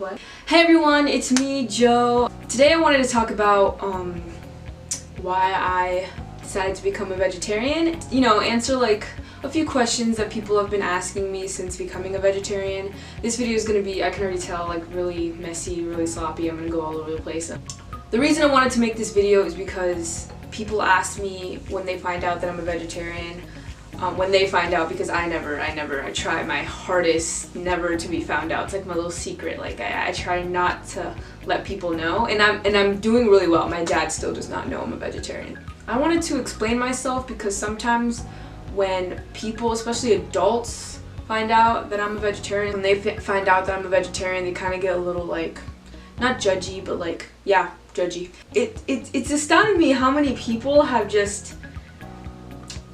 What? Hey everyone, it's me, Joe. Today I wanted to talk about why I decided to become a vegetarian. You know, answer like a few questions that people have been asking me since becoming a vegetarian. This video is gonna be, I can already tell, like really messy, really sloppy. I'm gonna go all over the place. The reason I wanted to make this video is because people ask me when they find out that I'm a vegetarian, when they find out, because I try my hardest never to be found out. It's like my little secret. Like I try not to let people know, and I'm doing really well. My dad still does not know I'm a vegetarian. I wanted to explain myself because sometimes when people, especially adults, find out that I'm a vegetarian, when they find out that I'm a vegetarian, they kind of get a little like, not judgy, but like, yeah, judgy. It's astounding me how many people have just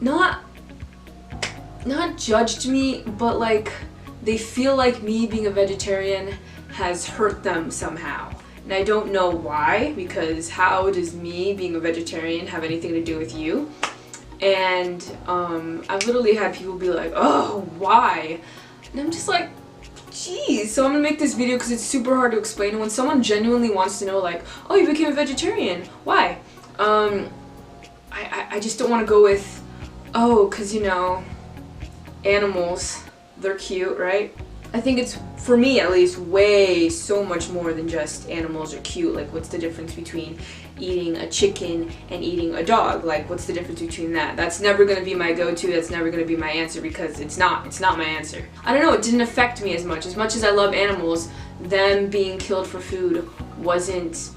not judged me, but like they feel like me being a vegetarian has hurt them somehow. And I don't know why, because how does me being a vegetarian have anything to do with you? And I've literally had people be like, oh, why? And I'm just like, geez. So I'm gonna make this video because it's super hard to explain. And when someone genuinely wants to know, like, oh, you became a vegetarian, why? I just don't want to go with, oh, because, you know, animals, they're cute, right? I think it's, for me at least, way so much more than just animals are cute. Like, what's the difference between eating a chicken and eating a dog? Like, what's the difference between that? That's never going to be my go-to. That's never going to be my answer, because it's not my answer. I don't know, it didn't affect me as much. As much as I love animals, them being killed for food wasn't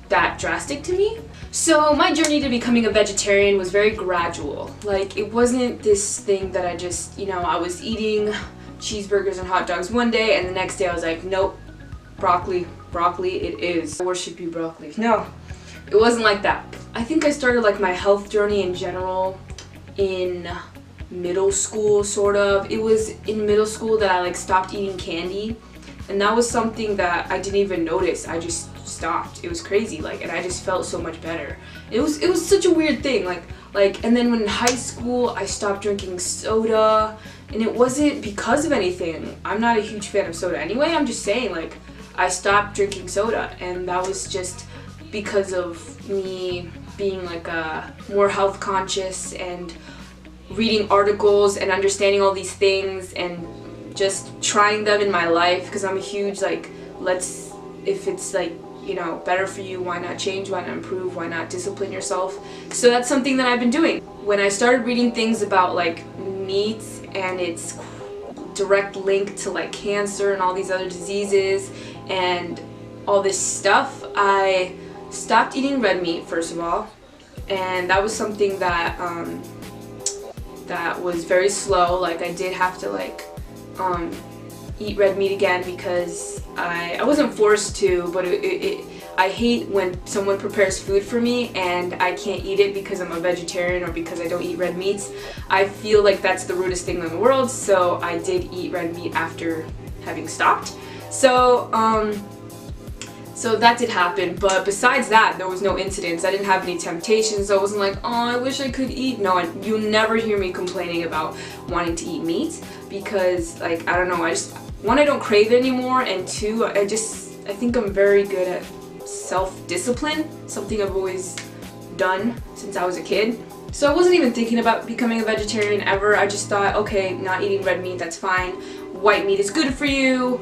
that drastic to me. So my journey to becoming a vegetarian was very gradual. Like, it wasn't this thing that I just, you know, I was eating cheeseburgers and hot dogs one day and the next day I was like, nope, broccoli it is. I worship you, broccoli. No, it wasn't like that. I think I started like my health journey in general in middle school, sort of. It was in middle school that I like stopped eating candy, and that was something that I didn't even notice. I just stopped. It was crazy, like, and I just felt so much better. It was such a weird thing, like, and then when in high school I stopped drinking soda, and it wasn't because of anything. I'm not a huge fan of soda anyway. I'm just saying, like, I stopped drinking soda, and that was just because of me being like a more health conscious and reading articles and understanding all these things and just trying them in my life, because I'm a huge like, if it's like, you know, better for you, why not change, why not improve, why not discipline yourself? So that's something that I've been doing. When I started reading things about like meat and its direct link to like cancer and all these other diseases and all this stuff, I stopped eating red meat, first of all, and that was something that that was very slow. Like, I did have to like eat red meat again because I wasn't forced to, but I hate when someone prepares food for me and I can't eat it because I'm a vegetarian or because I don't eat red meats. I feel like that's the rudest thing in the world, so I did eat red meat after having stopped. So so that did happen, but besides that, there was no incidents. I didn't have any temptations. I wasn't like, oh, I wish I could eat. No, you never hear me complaining about wanting to eat meat, because like, I don't know, one, I don't crave it anymore, and two, I think I'm very good at self-discipline, something I've always done since I was a kid. So I wasn't even thinking about becoming a vegetarian ever. I just thought, okay, not eating red meat, that's fine. White meat is good for you.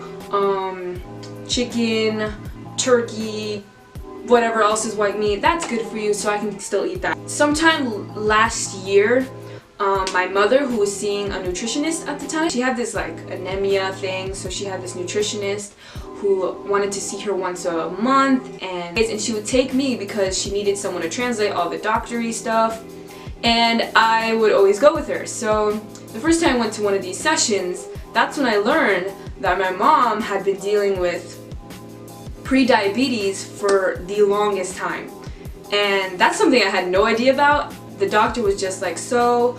Chicken, turkey, whatever else is white meat, that's good for you, so I can still eat that. Sometime last year, my mother, who was seeing a nutritionist at the time, she had this like anemia thing, so she had this nutritionist who wanted to see her once a month, and she would take me because she needed someone to translate all the doctory stuff, and I would always go with her. So the first time I went to one of these sessions, that's when I learned that my mom had been dealing with pre-diabetes for the longest time, and that's something I had no idea about. The doctor was just like, so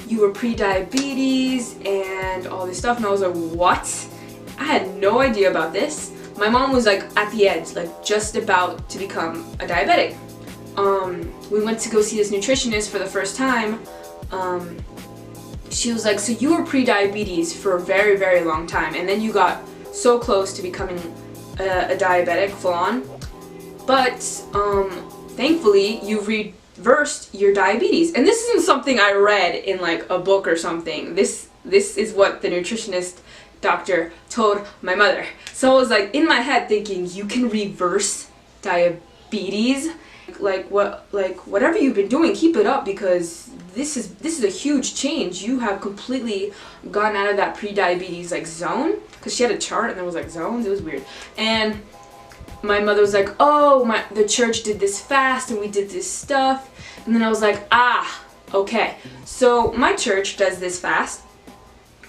you were pre-diabetes and all this stuff, and I was like, what? I had no idea about this. My mom was like at the edge, like just about to become a diabetic. We went to go see this nutritionist for the first time. She was like, so you were pre-diabetes for a very, very long time, and then you got so close to becoming a diabetic full on. But thankfully, you've reversed your diabetes. And this isn't something I read in like a book or something. This is what the nutritionist doctor told my mother. So I was like in my head thinking, you can reverse diabetes? Like whatever you've been doing, keep it up, because this is a huge change. You have completely gone out of that pre-diabetes like zone, because she had a chart and there was like zones. It was weird. And my mother was like, oh, the church did this fast and we did this stuff. And then I was like, okay. So my church does this fast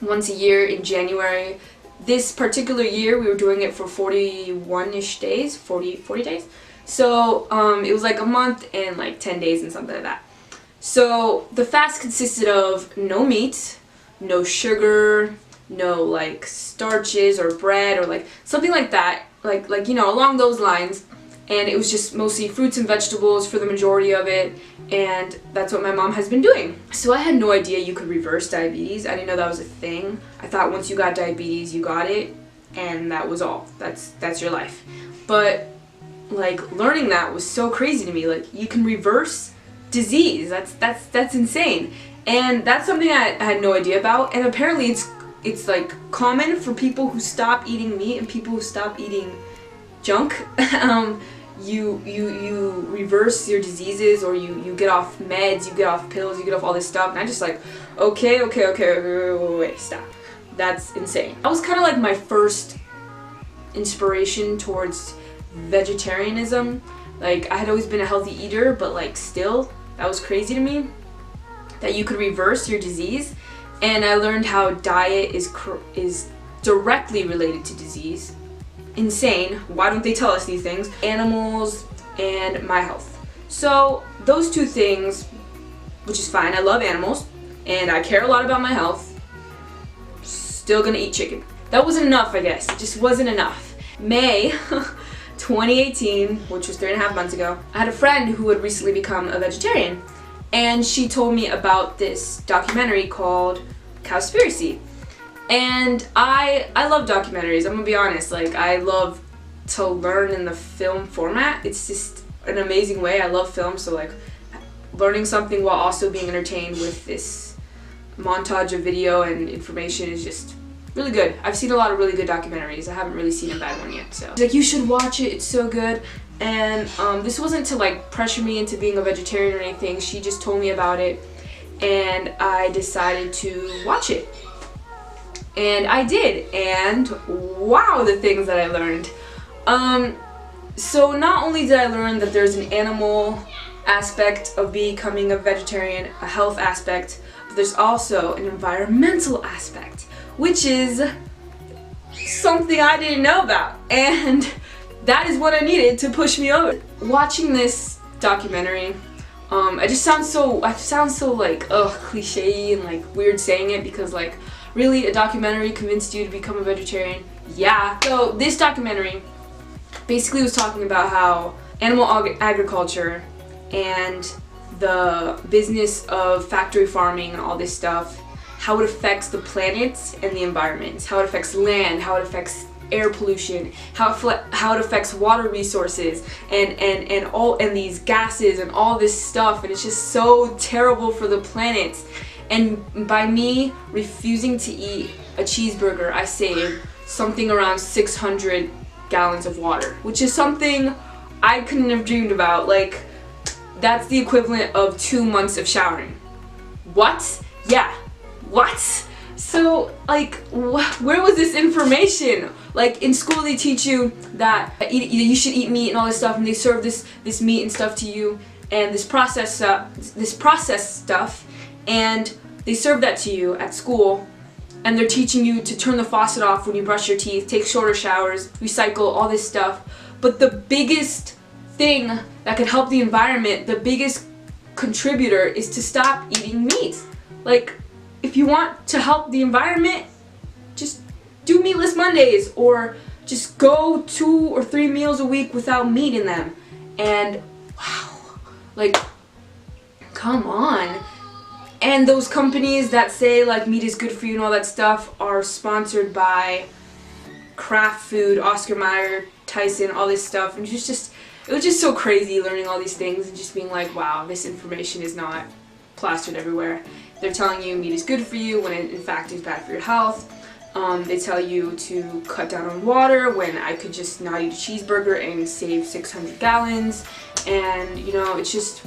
once a year in January. This particular year we were doing it for 41-ish days, 40 days. So it was like a month and like 10 days and something like that. So the fast consisted of no meat, no sugar, no like starches or bread or like something like that, like you know, along those lines. And it was just mostly fruits and vegetables for the majority of it, and that's what my mom has been doing. So I had no idea you could reverse diabetes. I didn't know that was a thing. I thought once you got diabetes, you got it, and that was all. That's your life. But like learning that was so crazy to me. Like you can reverse disease. That's insane. And that's something I had no idea about. And apparently it's like common for people who stop eating meat and people who stop eating junk. You reverse your diseases, or you get off meds, you get off pills, you get off all this stuff. And I just like, okay, wait, stop. That's insane. That was kind of like my first inspiration towards vegetarianism. Like I had always been a healthy eater, but like still, that was crazy to me that you could reverse your disease. And I learned how diet is directly related to disease. Insane. Why don't they tell us these things? Animals and my health. So those two things, which is fine. I love animals and I care a lot about my health. Still gonna eat chicken. That wasn't enough, I guess. It just wasn't enough. May 2018, which was 3.5 months ago, I had a friend who had recently become a vegetarian, and she told me about this documentary called Cowspiracy. And I love documentaries, I'm gonna be honest. Like I love to learn in the film format. It's just an amazing way. I love film, so like learning something while also being entertained with this montage of video and information is just really good. I've seen a lot of really good documentaries. I haven't really seen a bad one yet. So she's like, you should watch it, it's so good. And this wasn't to like pressure me into being a vegetarian or anything. She just told me about it and I decided to watch it. And I did, and wow, the things that I learned. So not only did I learn that there's an animal aspect of becoming a vegetarian, a health aspect, but there's also an environmental aspect, which is something I didn't know about. And that is what I needed to push me over. Watching this documentary, I sound so like, cliche and like weird saying it, because like, really, a documentary convinced you to become a vegetarian? Yeah. So this documentary basically was talking about how animal agriculture and the business of factory farming and all this stuff, how it affects the planet and the environment, how it affects land, how it affects air pollution, how it affects water resources and these gases and all this stuff, and it's just so terrible for the planet. And by me refusing to eat a cheeseburger, I saved something around 600 gallons of water, which is something I couldn't have dreamed about. Like, that's the equivalent of 2 months of showering. What? Yeah. What? So, like, where was this information? Like, in school they teach you that you should eat meat and all this stuff, and they serve this meat and stuff to you, and this processed stuff, and they serve that to you at school, and they're teaching you to turn the faucet off when you brush your teeth, take shorter showers, recycle, all this stuff. But the biggest thing that could help the environment, the biggest contributor, is to stop eating meat. Like, if you want to help the environment, just do meatless Mondays, or just go 2 or 3 meals a week without meat in them. And wow, like, come on. And those companies that say like meat is good for you and all that stuff are sponsored by Kraft food, Oscar Mayer, Tyson, all this stuff, and it was just so crazy learning all these things and just being like, wow, this information is not plastered everywhere. They're telling you meat is good for you when it in fact is bad for your health. They tell you to cut down on water when I could just not eat a cheeseburger and save 600 gallons. And, you know, it's just,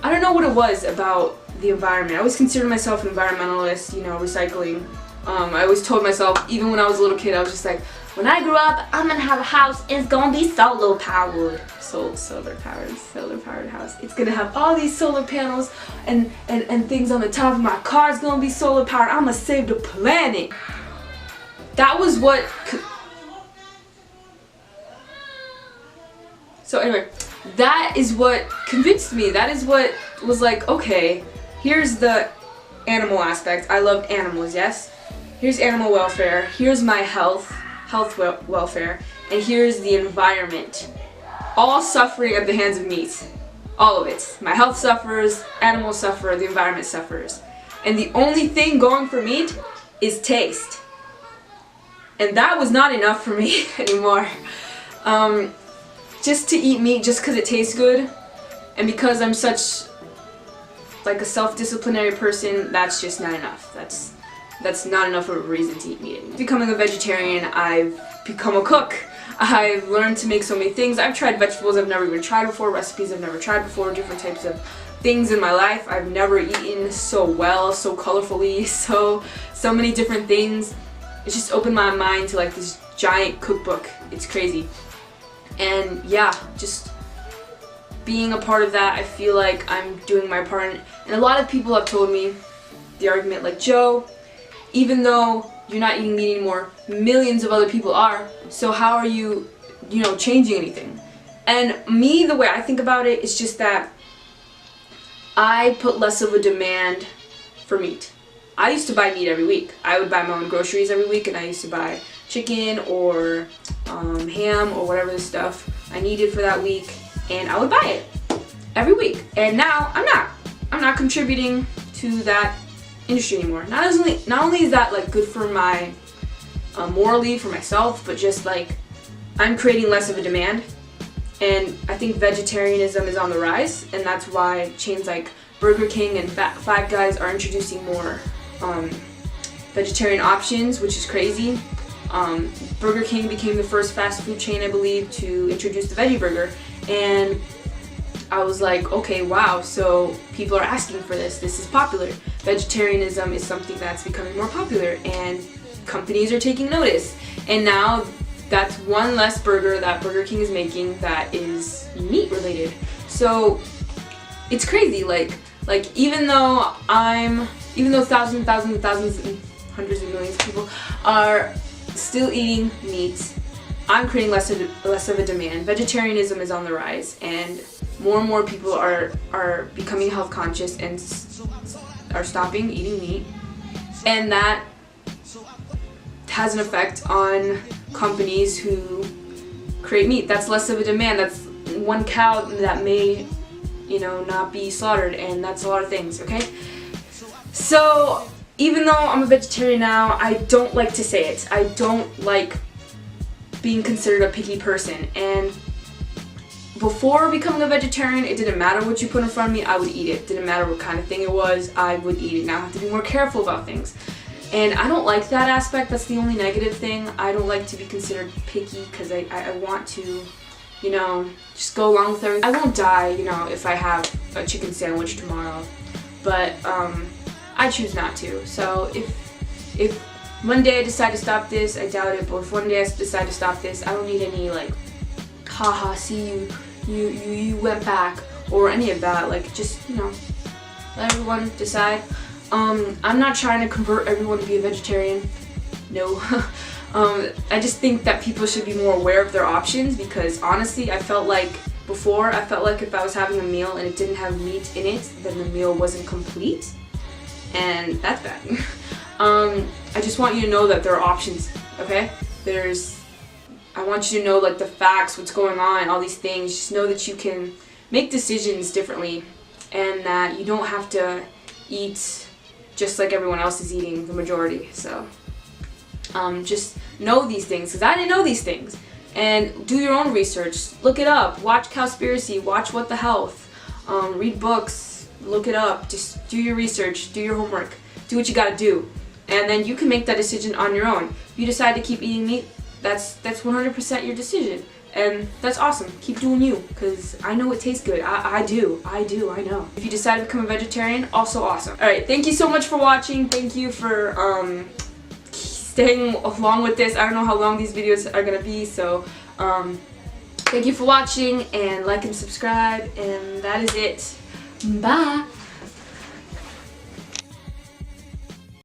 I don't know what it was about the environment. I always considered myself an environmentalist, you know, recycling. I always told myself, even when I was a little kid, I was just like, when I grow up, I'm gonna have a house, it's gonna be solar powered. Solar powered house. It's gonna have all these solar panels and things on the top of my car. It's gonna be solar powered. I'm gonna save the planet. That was what. So anyway, that is what convinced me. That is what was like, okay, here's the animal aspect. I love animals, yes? Here's animal welfare. Here's my health welfare. And here's the environment. All suffering at the hands of meat. All of it. My health suffers, animals suffer, the environment suffers. And the only thing going for meat is taste. And that was not enough for me anymore. Just to eat meat just because it tastes good, and because I'm such like a self-disciplinary person, that's just not enough. That's not enough of a reason to eat meat. Becoming a vegetarian, I've become a cook. I've learned to make so many things. I've tried vegetables I've never even tried before, recipes I've never tried before, different types of things in my life I've never eaten so well, so colorfully, so many different things. It's just opened my mind to like this giant cookbook. It's crazy. And yeah, just being a part of that, I feel like I'm doing my part. And a lot of people have told me the argument like, Joe, even though you're not eating meat anymore, millions of other people are, so how are you, you know, changing anything? And me, the way I think about it is just that I put less of a demand for meat. I used to buy meat every week. I would buy my own groceries every week, and I used to buy chicken or ham or whatever the stuff I needed for that week, and I would buy it every week. And now I'm not contributing to that industry anymore. Not only is that like good for my morally for myself, but just like I'm creating less of a demand. And I think vegetarianism is on the rise, and that's why chains like Burger King and Five Guys are introducing more vegetarian options, which is crazy. Burger King became the first fast food chain, I believe, to introduce the veggie burger, and I was like, okay, wow, so people are asking for this. This is popular. Vegetarianism is something that's becoming more popular, and companies are taking notice. And now that's one less burger that Burger King is making that is meat related. So it's crazy. Like even though thousands and thousands and hundreds of millions of people are still eating meat, I'm creating less of a demand. Vegetarianism is on the rise, and more people are becoming health conscious and are stopping eating meat, and that has an effect on companies who create meat. That's less of a demand. That's one cow that may, you know, not be slaughtered, and that's a lot of things, okay? So even though I'm a vegetarian now, I don't like to say it. I don't like being considered a picky person. And before becoming a vegetarian, it didn't matter what you put in front of me, I would eat it. Didn't matter what kind of thing it was, I would eat it. Now I have to be more careful about things. And I don't like that aspect. That's the only negative thing. I don't like to be considered picky because I want to, you know, just go along with everything. I won't die, you know, if I have a chicken sandwich tomorrow. But I choose not to. So if one day I decide to stop this, I doubt it, but if one day I decide to stop this, I don't need any like, haha, see you went back, or any of that. Like, just, you know, let everyone decide. I'm not trying to convert everyone to be a vegetarian. No. I just think that people should be more aware of their options, because honestly, I felt like if I was having a meal and it didn't have meat in it, then the meal wasn't complete. And that's bad. I just want you to know that there are options, okay? I want you to know like the facts, what's going on, all these things. Just know that you can make decisions differently, and that you don't have to eat just like everyone else is eating, the majority. So just know these things, because I didn't know these things. And do your own research, look it up, watch Cowspiracy, watch What the Health, read books, look it up, just do your research, do your homework, do what you gotta do. And then you can make that decision on your own. If you decide to keep eating meat, that's 100% your decision. And that's awesome. Keep doing you, because I know it tastes good. I know. If you decide to become a vegetarian, also awesome. Alright, thank you so much for watching. Thank you for staying along with this. I don't know how long these videos are gonna be, so thank you for watching, and like and subscribe, and that is it. Bye!